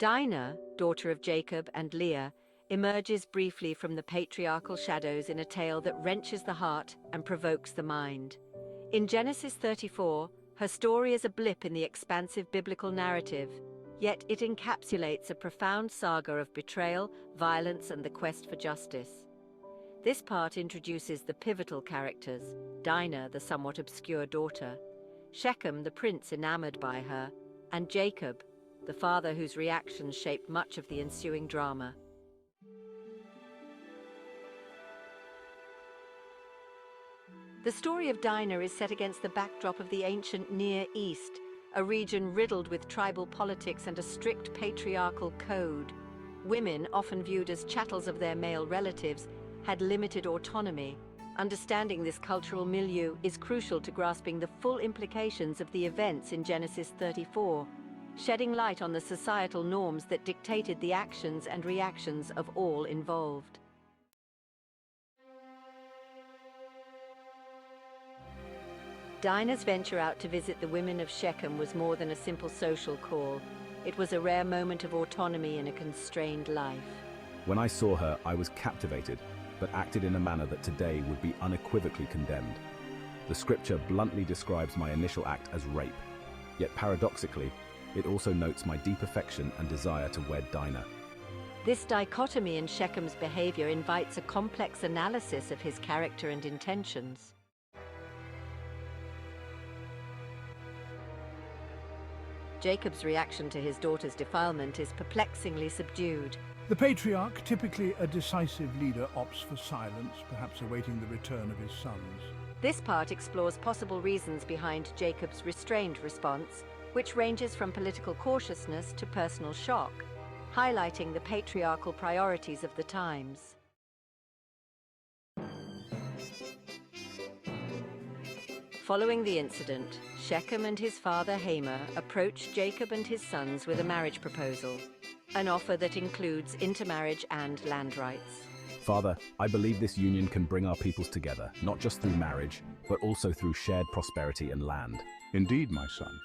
Dinah, daughter of Jacob and Leah, emerges briefly from the patriarchal shadows in a tale that wrenches the heart and provokes the mind. In Genesis 34, her story is a blip in the expansive biblical narrative, yet it encapsulates a profound saga of betrayal, violence, and the quest for justice. This part introduces the pivotal characters: Dinah, the somewhat obscure daughter; Shechem, the prince enamored by her; and Jacob, the father whose reactions shaped much of the ensuing drama. The story of Dinah is set against the backdrop of the ancient Near East, a region riddled with tribal politics and a strict patriarchal code. Women, often viewed as chattels of their male relatives, had limited autonomy. Understanding this cultural milieu is crucial to grasping the full implications of the events in Genesis 34, shedding light on the societal norms that dictated the actions and reactions of all involved. Dinah's venture out to visit the women of Shechem was more than a simple social call. It was a rare moment of autonomy in a constrained life. When I saw her, I was captivated, but acted in a manner that today would be unequivocally condemned. The scripture bluntly describes my initial act as rape, yet paradoxically, it also notes my deep affection and desire to wed Dinah. This dichotomy in Shechem's behavior invites a complex analysis of his character and intentions. Jacob's reaction to his daughter's defilement is perplexingly subdued. The patriarch, typically a decisive leader, opts for silence, perhaps awaiting the return of his sons. This part explores possible reasons behind Jacob's restrained response, which ranges from political cautiousness to personal shock, highlighting the patriarchal priorities of the times. Following the incident, Shechem and his father Hamor approach Jacob and his sons with a marriage proposal, an offer that includes intermarriage and land rights. Father, I believe this union can bring our peoples together, not just through marriage, but also through shared prosperity and land. Indeed, my son.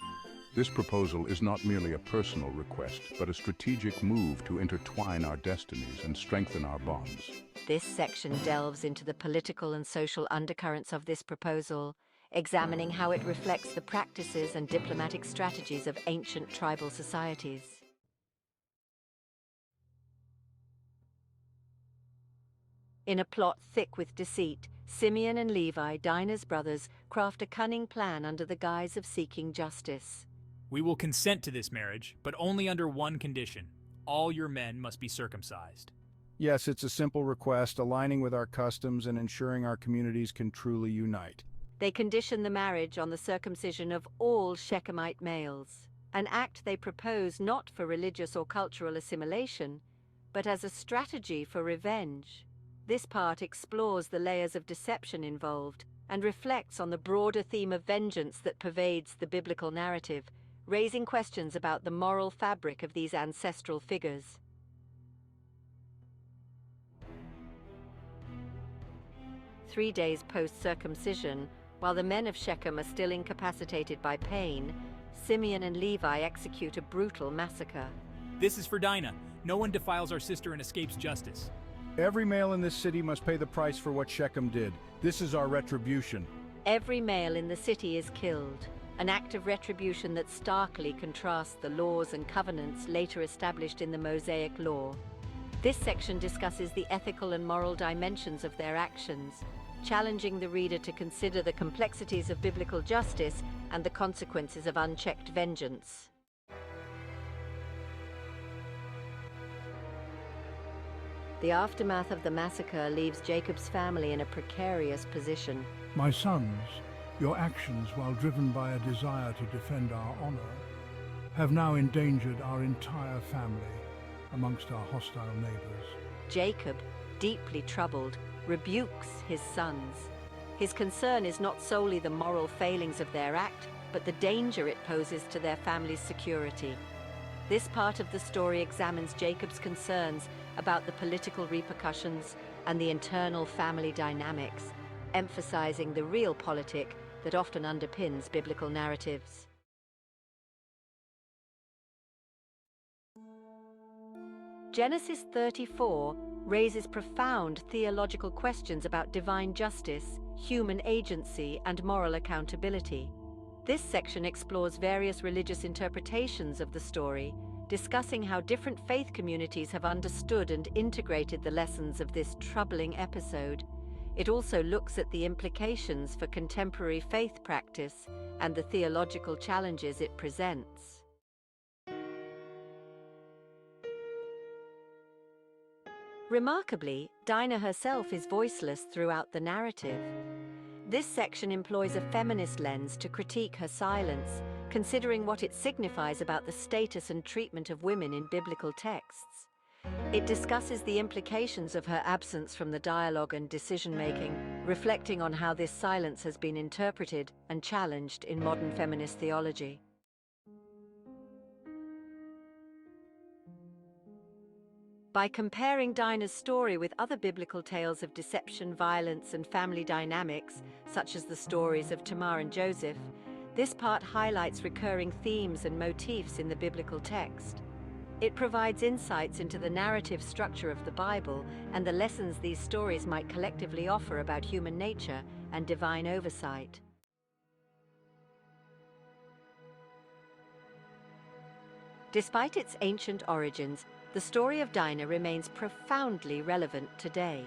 This proposal is not merely a personal request, but a strategic move to intertwine our destinies and strengthen our bonds. This section delves into the political and social undercurrents of this proposal, examining how it reflects the practices and diplomatic strategies of ancient tribal societies. In a plot thick with deceit, Simeon and Levi, Dinah's brothers, craft a cunning plan under the guise of seeking justice. We will consent to this marriage, but only under one condition. All your men must be circumcised. Yes, it's a simple request, aligning with our customs and ensuring our communities can truly unite. They condition the marriage on the circumcision of all Shechemite males, an act they propose not for religious or cultural assimilation, but as a strategy for revenge. This part explores the layers of deception involved and reflects on the broader theme of vengeance that pervades the biblical narrative, raising questions about the moral fabric of these ancestral figures. Three days post-circumcision, while the men of Shechem are still incapacitated by pain, Simeon and Levi execute a brutal massacre. This is for Dinah. No one defiles our sister and escapes justice. Every male in this city must pay the price for what Shechem did. This is our retribution. Every male in the city is killed, an act of retribution that starkly contrasts the laws and covenants later established in the Mosaic Law. This section discusses the ethical and moral dimensions of their actions, challenging the reader to consider the complexities of biblical justice and the consequences of unchecked vengeance. The aftermath of the massacre leaves Jacob's family in a precarious position. My sons, your actions, while driven by a desire to defend our honor, have now endangered our entire family amongst our hostile neighbors. Jacob, deeply troubled, rebukes his sons. His concern is not solely the moral failings of their act, but the danger it poses to their family's security. This part of the story examines Jacob's concerns about the political repercussions and the internal family dynamics, emphasizing the realpolitik that often underpins biblical narratives. Genesis 34 raises profound theological questions about divine justice, human agency, and moral accountability. This section explores various religious interpretations of the story, discussing how different faith communities have understood and integrated the lessons of this troubling episode. It also looks at the implications for contemporary faith practice and the theological challenges it presents. Remarkably, Dinah herself is voiceless throughout the narrative. This section employs a feminist lens to critique her silence, considering what it signifies about the status and treatment of women in biblical texts. It discusses the implications of her absence from the dialogue and decision-making, reflecting on how this silence has been interpreted and challenged in modern feminist theology. By comparing Dinah's story with other biblical tales of deception, violence, and family dynamics, such as the stories of Tamar and Joseph, this part highlights recurring themes and motifs in the biblical text. It provides insights into the narrative structure of the Bible and the lessons these stories might collectively offer about human nature and divine oversight. Despite its ancient origins, the story of Dinah remains profoundly relevant today.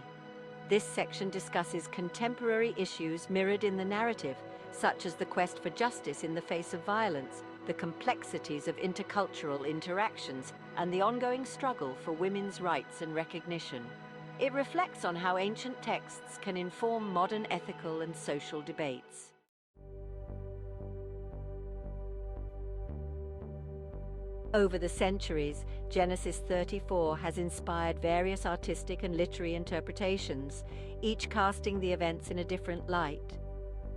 This section discusses contemporary issues mirrored in the narrative, such as the quest for justice in the face of violence, the complexities of intercultural interactions, and the ongoing struggle for women's rights and recognition. It reflects on how ancient texts can inform modern ethical and social debates. Over the centuries, Genesis 34 has inspired various artistic and literary interpretations, each casting the events in a different light.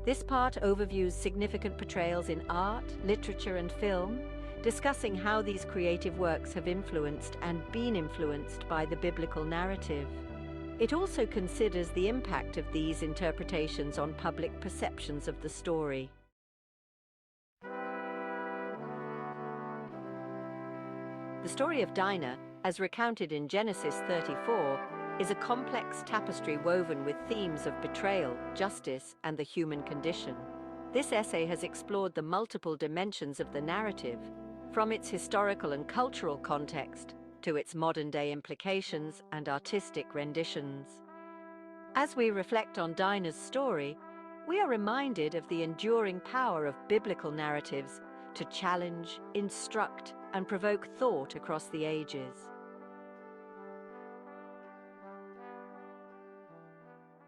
This part overviews significant portrayals in art, literature, and film, discussing how these creative works have influenced and been influenced by the biblical narrative. It also considers the impact of these interpretations on public perceptions of the story. The story of Dinah, as recounted in Genesis 34, is a complex tapestry woven with themes of betrayal, justice, and the human condition. This essay has explored the multiple dimensions of the narrative, from its historical and cultural context to its modern-day implications and artistic renditions. As we reflect on Dinah's story, we are reminded of the enduring power of biblical narratives to challenge, instruct, and provoke thought across the ages.